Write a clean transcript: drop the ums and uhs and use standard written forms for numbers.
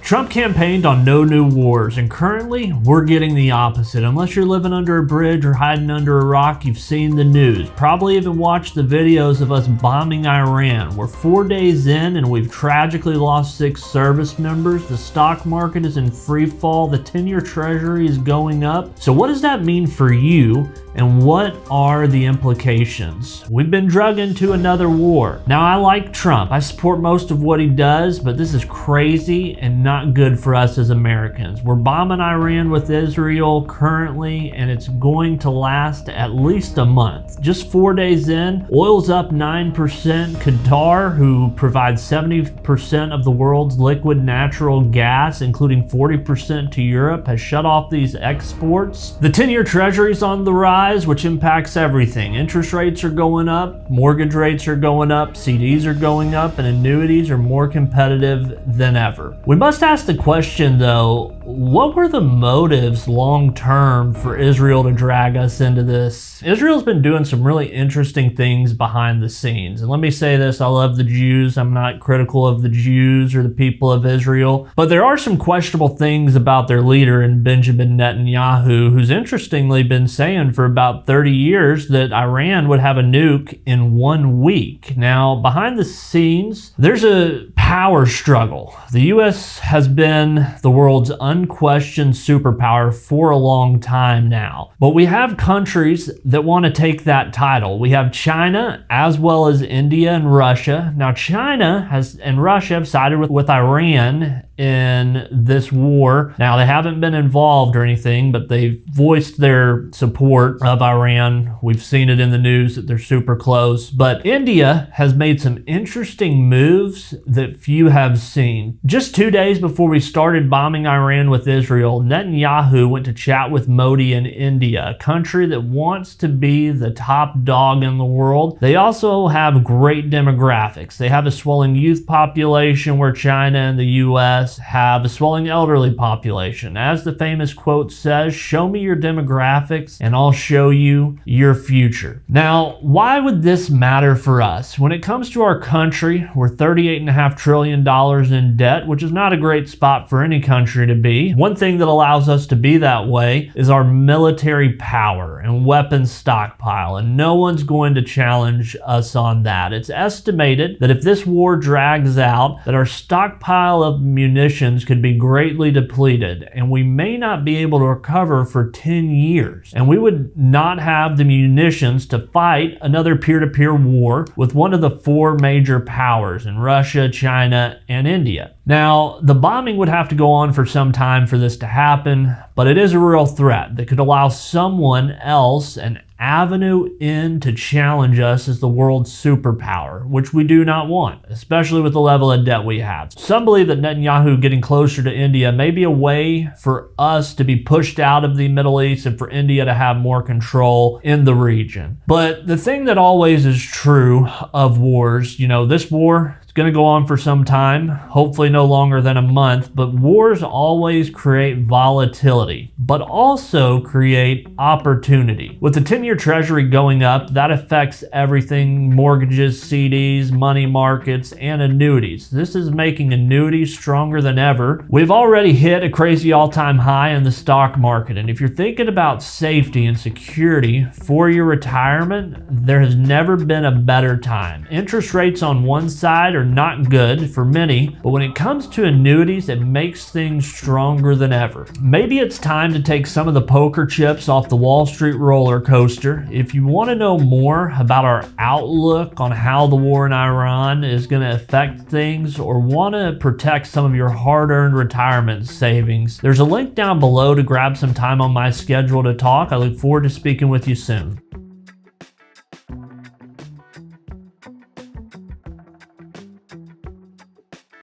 Trump campaigned on no new wars, and currently we're getting the opposite. Unless you're living under a bridge or hiding under a rock, you've seen the news. Probably even watched the videos of us bombing Iran. We're 4 days in and we've tragically lost 6 service members. The stock market is in free fall. The 10-year Treasury is going up. So what does that mean for you? And what are the implications? We've been drug into another war. Now, I like Trump. I support most of what he does, but this is crazy and not good for us as Americans. We're bombing Iran with Israel currently, and it's going to last at least a month. Just 4 days in, oil's up 9%. Qatar, who provides 70% of the world's liquid natural gas, including 40% to Europe, has shut off these exports. The 10-year Treasury's on the rise, which impacts everything. Interest rates are going up, mortgage rates are going up, CDs are going up, and annuities are more competitive than ever. We must ask the question though, what were the motives long term for Israel to drag us into this? Israel's been doing some really interesting things behind the scenes. And let me say this, I love the Jews. I'm not critical of the Jews or the people of Israel, but there are some questionable things about their leader in Benjamin Netanyahu, who's interestingly been saying for about 30 years that Iran would have a nuke in 1 week. Now, behind the scenes, there's a power struggle. The US has been the world's unquestioned superpower for a long time now. But we have countries that want to take that title. We have China as well as India and Russia. Now, China and Russia have sided with Iran in this war. Now, they haven't been involved or anything, but they've voiced their support of Iran. We've seen it in the news that they're super close. But India has made some interesting moves that few have seen. Just 2 days before we started bombing Iran with Israel, Netanyahu went to chat with Modi in India, a country that wants to be the top dog in the world. They also have great demographics. They have a swelling youth population where China and the US have a swelling elderly population. As the famous quote says, show me your demographics and I'll show you your future. Now, why would this matter for us? When it comes to our country, we're $38.5 trillion in debt, which is not a great spot for any country to be. One thing that allows us to be that way is our military power and weapons stockpile, and no one's going to challenge us on that. It's estimated that if this war drags out, that our stockpile of munitions could be greatly depleted, and we may not be able to recover for 10 years. And we would not have the munitions to fight another peer-to-peer war with one of the 4 major powers in Russia, China, and India. Now, the bombing would have to go on for some time for this to happen, but it is a real threat that could allow someone else an avenue in to challenge us as the world's superpower, which we do not want, especially with the level of debt we have. Some believe that Netanyahu getting closer to India may be a way for us to be pushed out of the Middle East and for India to have more control in the region. But the thing that always is true of wars, this war, going to go on for some time, hopefully no longer than a month, but wars always create volatility, but also create opportunity. With the 10-year Treasury going up, that affects everything: mortgages, CDs, money markets, and annuities. This is making annuities stronger than ever. We've already hit a crazy all-time high in the stock market, and if you're thinking about safety and security for your retirement, there has never been a better time. Interest rates on one side are not good for many, but when it comes to annuities, it makes things stronger than ever. Maybe it's time to take some of the poker chips off the Wall Street roller coaster. If you want to know more about our outlook on how the war in Iran is going to affect things, or want to protect some of your hard-earned retirement savings, there's a link down below to grab some time on my schedule to talk. I look forward to speaking with you soon.